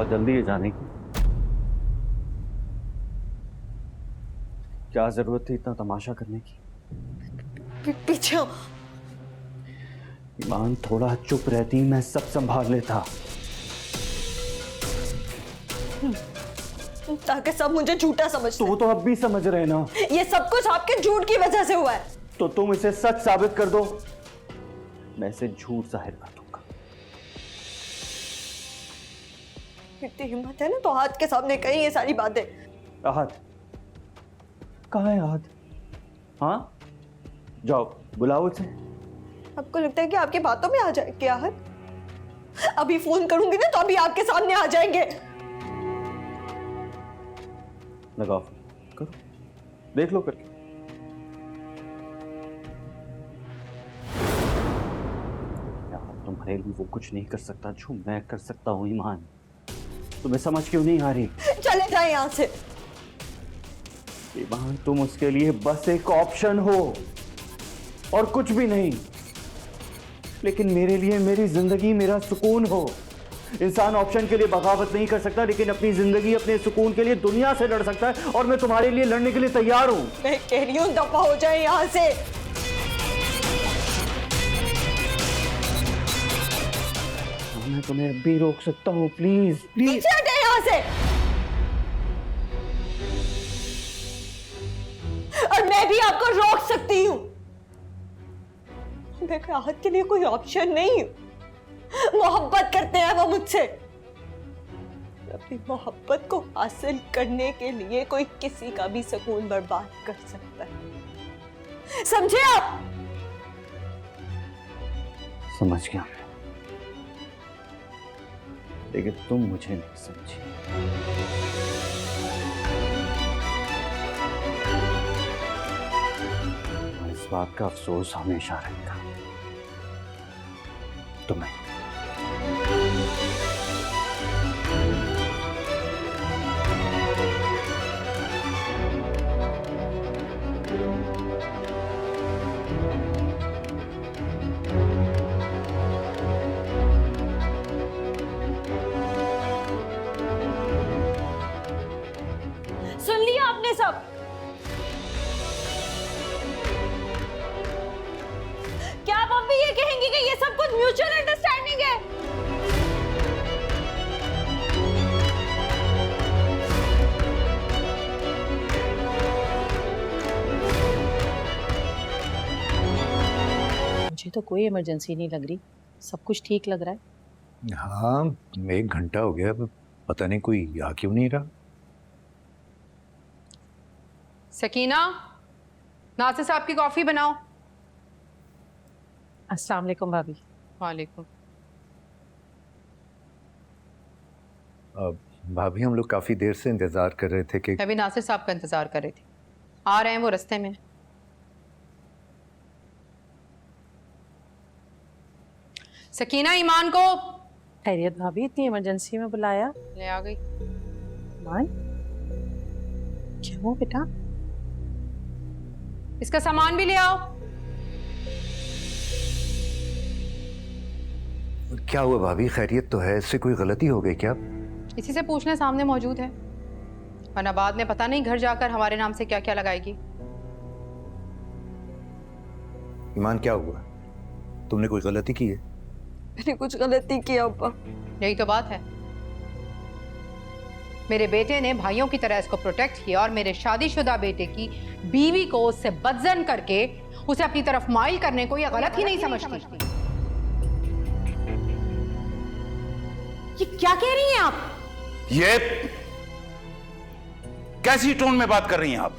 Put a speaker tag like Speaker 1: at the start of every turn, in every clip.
Speaker 1: बहुत जल्दी है जाने की। क्या जरूरत थी इतना तमाशा करने की?
Speaker 2: पीछे हो।
Speaker 1: ईमान, थोड़ा चुप रहती मैं सब संभाल लेता।
Speaker 2: ताकि सब मुझे झूठा समझते।
Speaker 1: तो अब भी समझ रहे ना?
Speaker 2: ये सब कुछ आपके झूठ की वजह से हुआ है।
Speaker 1: तो तुम इसे सच साबित कर दो, मैं इसे झूठ जाहिर कर दूंगा।
Speaker 2: इतनी हिम्मत है ना तो हाथ के सामने कही ये सारी बातें।
Speaker 1: आहत कहाँ है? आहत, हाँ जाओ बुलाओ उसे।
Speaker 2: आपको लगता है कि आपकी बातों में आ जाए क्या है? अभी फोन करूंगी ना तो अभी आपके सामने आ जाएंगे।
Speaker 1: लगाओ, करो, देख लो करके। यार तुम्हारे लिए वो कुछ नहीं कर सकता जो मैं कर सकता हूँ। ईमान, तुम्हें समझ क्यों नहीं आ रही?
Speaker 2: चले जाए यहाँ से।
Speaker 1: ईमान, तुम उसके लिए बस एक ऑप्शन हो और कुछ भी नहीं, लेकिन मेरे लिए मेरी जिंदगी, मेरा सुकून हो। इंसान ऑप्शन के लिए बगावत नहीं कर सकता, लेकिन अपनी जिंदगी, अपने सुकून के लिए दुनिया से लड़ सकता है, और मैं तुम्हारे लिए लड़ने के लिए तैयार हूं।
Speaker 2: मैं कह रही हूँ दफा हो जाए यहाँ से।
Speaker 1: मैं तुम्हें अब भी रोक सकता हूँ, प्लीज प्लीज।
Speaker 2: पीछे हटे यहाँ से। और मैं भी आपको रोक सकती हूँ। मैं राहत के लिए कोई ऑप्शन नहीं हूँ। मोहब्बत करते हैं वो मुझसे। अपनी मोहब्बत को हासिल करने के लिए कोई किसी का भी सुकून बर्बाद कर सकता है, समझे आप?
Speaker 1: समझ गया मैं, लेकिन तुम मुझे नहीं समझी। और इस बात का अफसोस हमेशा रहेगा तुम्हें।
Speaker 2: सुन लिया आपने सब? क्या आप अब भी ये कहेंगी कि ये सब कुछ म्यूचुअल अंडरस्टैंडिंग है?
Speaker 3: मुझे तो कोई इमरजेंसी नहीं लग रही, सब कुछ ठीक लग रहा है।
Speaker 4: हाँ, 1 घंटा हो गया, पता नहीं कोई आ क्यों नहीं रहा।
Speaker 5: सकीना, नासिर साहब की कॉफी बनाओ।
Speaker 3: अस्सलाम वालेकुम भाभी।
Speaker 5: वालेकुम।
Speaker 4: भाभी, हम लोग काफी देर से इंतजार कर रहे थे कि
Speaker 5: मैं भी नासिर साहब का इंतजार कर रही थी। आ रहे हैं वो रास्ते में। सकीना, ईमान को
Speaker 3: खैरियत भाभी, इतनी इमरजेंसी में बुलाया?
Speaker 5: ले आ गई।
Speaker 3: मान क्या हुआ बेटा?
Speaker 5: इसका सामान भी ले आओ।
Speaker 4: क्या हुआ भाभी? खैरियत तो है, इससे कोई गलती हो गई क्या?
Speaker 5: इसी से पूछने सामने मौजूद है, वरना बाद में पता नहीं घर जाकर हमारे नाम से क्या क्या लगाएगी।
Speaker 4: ईमान, क्या हुआ? तुमने कोई गलती की है?
Speaker 2: मैंने कुछ गलती की अब्बा।
Speaker 5: यही तो बात है। मेरे बेटे ने भाइयों की तरह इसको प्रोटेक्ट किया और मेरे शादीशुदा बेटे की बीवी को उससे बदजन करके उसे अपनी तरफ माइल करने को यह गलत ही नहीं समझती।
Speaker 2: ये क्या कह रही हैं आप?
Speaker 6: ये कैसी टोन में बात कर रही हैं आप?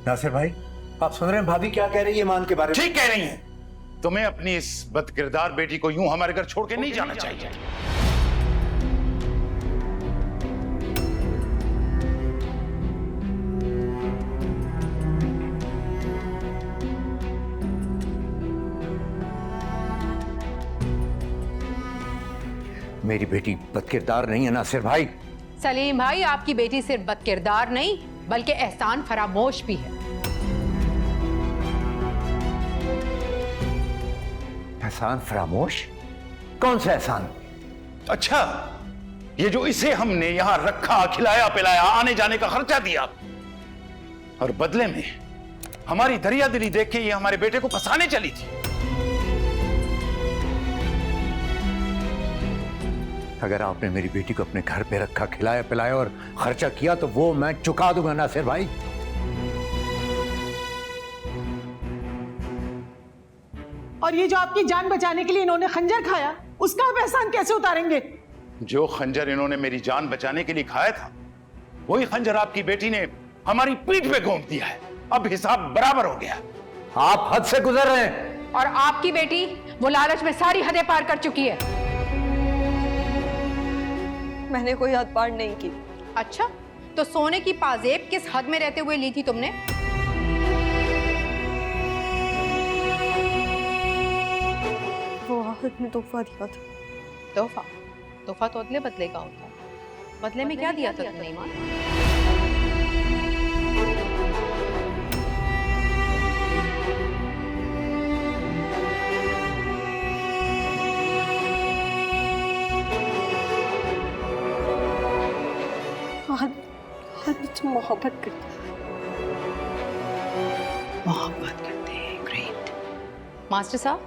Speaker 4: नासिर भाई, आप सुन रहे हैं भाभी क्या कह रही है ईमान के बारे में?
Speaker 6: ठीक कह रही हैं। तुम्हें अपनी इस बदकिरदार बेटी को यूं हमारे घर छोड़ के नहीं जाना चाहिए।
Speaker 4: मेरी बेटी बदकिरदार नहीं है नासिर भाई।
Speaker 5: सलीम भाई, आपकी बेटी सिर्फ बदकिरदार नहीं बल्कि एहसान फरामोश भी है।
Speaker 4: एहसान फरामोश? कौन सा एहसान?
Speaker 6: अच्छा, ये जो इसे हमने यहां रखा, खिलाया पिलाया, आने जाने का खर्चा दिया, और बदले में हमारी दरिया दिली देख के ये हमारे बेटे को फंसाने चली थी।
Speaker 4: अगर आपने मेरी बेटी को अपने घर पे रखा, खिलाया पिलाया और खर्चा किया तो वो मैं चुका दूंगा नासिर भाई।
Speaker 7: और ये जो आपकी जान बचाने के लिए इन्होंने खंजर खाया, उसका आप एहसान कैसे उतारेंगे?
Speaker 6: जो खंजर इन्होंने मेरी जान बचाने के लिए खाया था, वही खंजर आपकी बेटी ने हमारी पीठ पे घोंप दिया है। अब हिसाब बराबर हो गया।
Speaker 4: आप हद से गुजर रहे हैं।
Speaker 5: और आपकी बेटी वो लालच में सारी हदें पार कर चुकी है।
Speaker 2: मैंने कोई हद पार नहीं की।
Speaker 5: अच्छा, तो सोने की पाजेब किस हद में रहते हुए ली थी तुमने?
Speaker 2: वो आहत ने तोहफा दिया था।
Speaker 5: तोहफा? तोहफा तो अदले बदले का होता है। बदले में क्या दिया था तुमने ईमान?
Speaker 2: मुझसे मोहब्बत करता है।
Speaker 5: मोहब्बत करते हैं। ग्रेट। मास्टर साहब,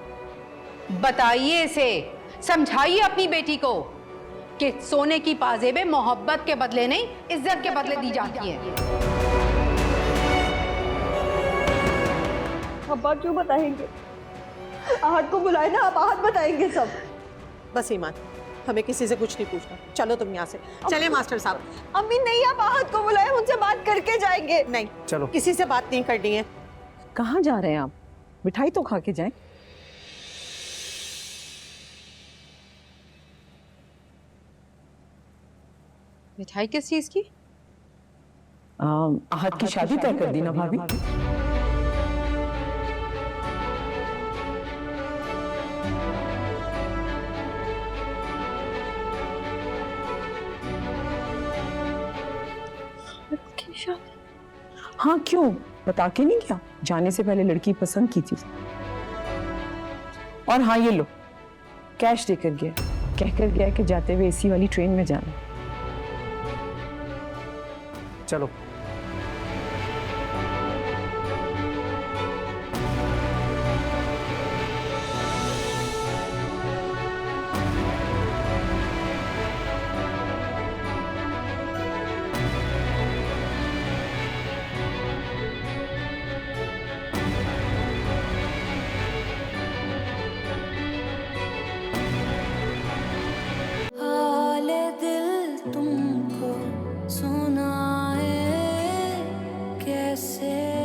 Speaker 5: बताइए इसे, समझाइए अपनी बेटी को कि सोने की पाजेबें मोहब्बत के बदले नहीं, इज्जत के बदले दी जाती हैं।
Speaker 2: अब्बा क्यों बताएंगे? आहत को बुलाए ना, आप आहत बताएंगे सब।
Speaker 7: बस ईमान, हमें किसी से कुछ नहीं पूछना। चलो तुम यहाँ से चले मास्टर साहब।
Speaker 2: अम्मी नहीं, आप आहत को बुलाए, उनसे बात करके जाएंगे।
Speaker 7: नहीं,
Speaker 1: चलो।
Speaker 7: किसी से बात नहीं करनी है।
Speaker 8: कहाँ जा रहे हैं आप? मिठाई तो खा के जाएं।
Speaker 5: मिठाई किस चीज की?
Speaker 8: आहत की शादी तय कर दी ना भाभी? हाँ, क्यों बता के नहीं गया? जाने से पहले लड़की पसंद की थी। और हाँ, ये लो, कैश देकर गया, कहकर गया कि जाते हुए एसी वाली ट्रेन में जाना।
Speaker 1: चलो।
Speaker 9: हाले दिल तुमको सुनाए कैसे